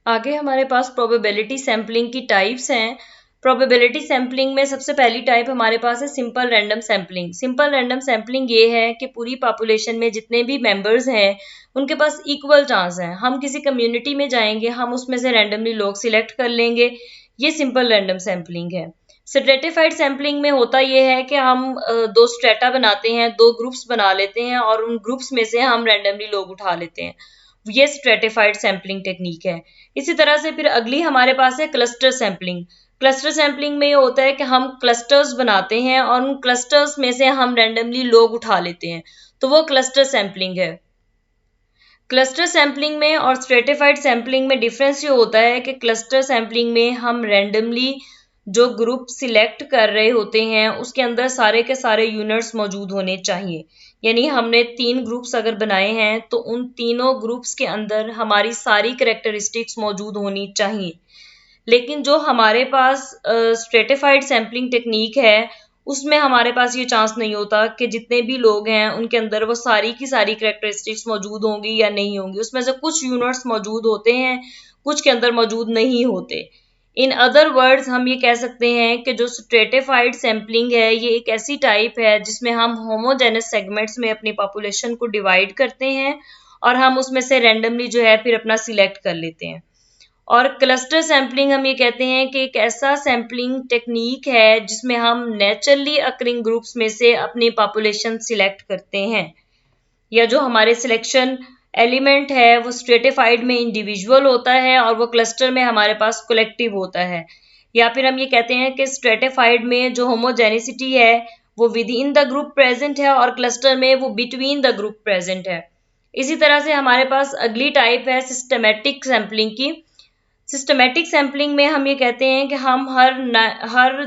आगे हमारे पास probability sampling की टाइप्स हैं। प्रोबेबिलिटी सैम्पलिंग में सबसे पहली टाइप हमारे पास है simple random sampling. Simple random sampling ये है कि पूरी पॉपुलेशन में जितने भी मेंबर्स हैं उनके पास इक्वल चांस है। हम किसी कम्युनिटी में जाएंगे, हम उसमें से रैंडमली लोग सिलेक्ट कर लेंगे। ये सिंपल रैंडम सैम्पलिंग है। स्ट्रेटिफाइड सैम्पलिंग में होता यह है कि हम दो स्ट्रेटा बनाते हैं, दो ग्रुप्स बना लेते हैं और उन ग्रुप्स में से हम रैंडमली लोग उठा लेते हैं। ये स्ट्रेटिफाइड सैम्पलिंग टेक्निक है। इसी तरह से फिर अगली हमारे पास है क्लस्टर सैम्पलिंग। क्लस्टर सैम्पलिंग में ये होता है कि हम क्लस्टर्स बनाते हैं और उन क्लस्टर्स में से हम रैंडमली लोग उठा लेते हैं, तो वो क्लस्टर सैम्पलिंग है। क्लस्टर सैम्पलिंग में और स्ट्रेटिफाइड सैम्पलिंग में डिफरेंस ये होता है कि क्लस्टर सैम्पलिंग में हम रैंडमली जो ग्रुप सिलेक्ट कर रहे होते हैं उसके अंदर सारे के सारे यूनिट्स मौजूद होने चाहिए। यानी हमने 3 ग्रुप्स अगर बनाए हैं तो उन तीनों ग्रुप्स के अंदर हमारी सारी कैरेक्टरिस्टिक्स मौजूद होनी चाहिए। लेकिन जो हमारे पास स्ट्रेटिफाइड सैम्पलिंग टेक्निक है उसमें हमारे पास ये चांस नहीं होता कि जितने भी लोग हैं उनके अंदर वो सारी की सारी कैरेक्टरिस्टिक्स मौजूद होंगी या नहीं होंगी। उसमें से कुछ यूनिट्स मौजूद होते हैं, कुछ के अंदर मौजूद नहीं होते। इन अदर वर्ड्स हम ये कह सकते हैं कि जो स्ट्रेटिफाइड सैम्पलिंग है ये एक ऐसी टाइप है जिसमें हम होमोजेनस सेगमेंट्स में अपनी पॉपुलेशन को डिवाइड करते हैं और हम उसमें से रैंडमली जो है फिर अपना सिलेक्ट कर लेते हैं। और क्लस्टर सैम्पलिंग हम ये कहते हैं कि एक ऐसा सैम्पलिंग टेक्निक है जिसमें हम नेचुरली अकरिंग ग्रुप्स में से अपनी पॉपुलेशन सिलेक्ट करते हैं, या जो हमारे सिलेक्शन एलिमेंट है वो स्ट्रेटिफाइड में इंडिविजुअल होता है और वो क्लस्टर में हमारे पास कलेक्टिव होता है। या फिर हम ये कहते हैं कि स्ट्रेटिफाइड में जो होमोजेनिसिटी है वो with in the group present है और क्लस्टर में वो बिटवीन द ग्रुप प्रेजेंट है। इसी तरह से हमारे पास अगली टाइप है सिस्टमेटिक सैम्पलिंग की। सिस्टमेटिक सैम्पलिंग में हम ये कहते हैं कि हम हर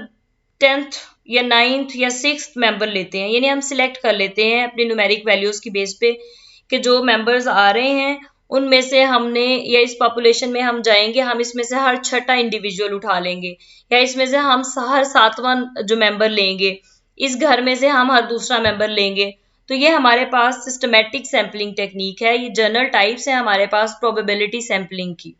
10th या 9th या 6th मेंबर लेते हैं, यानी हम सिलेक्ट कर लेते हैं अपनी न्यूमेरिक वैल्यूज की बेस पे कि जो मेंबर्स आ रहे हैं उनमें से हमने, या इस पॉपुलेशन में हम जाएंगे हम इसमें से हर 6ठा इंडिविजुअल उठा लेंगे, या इसमें से हम हर 7वां जो मेंबर लेंगे, इस घर में से हम हर दूसरा मेंबर लेंगे। तो ये हमारे पास सिस्टमेटिक सैम्पलिंग टेक्निक है। ये जनरल टाइप्स है हमारे पास प्रोबेबिलिटी सैम्पलिंग की।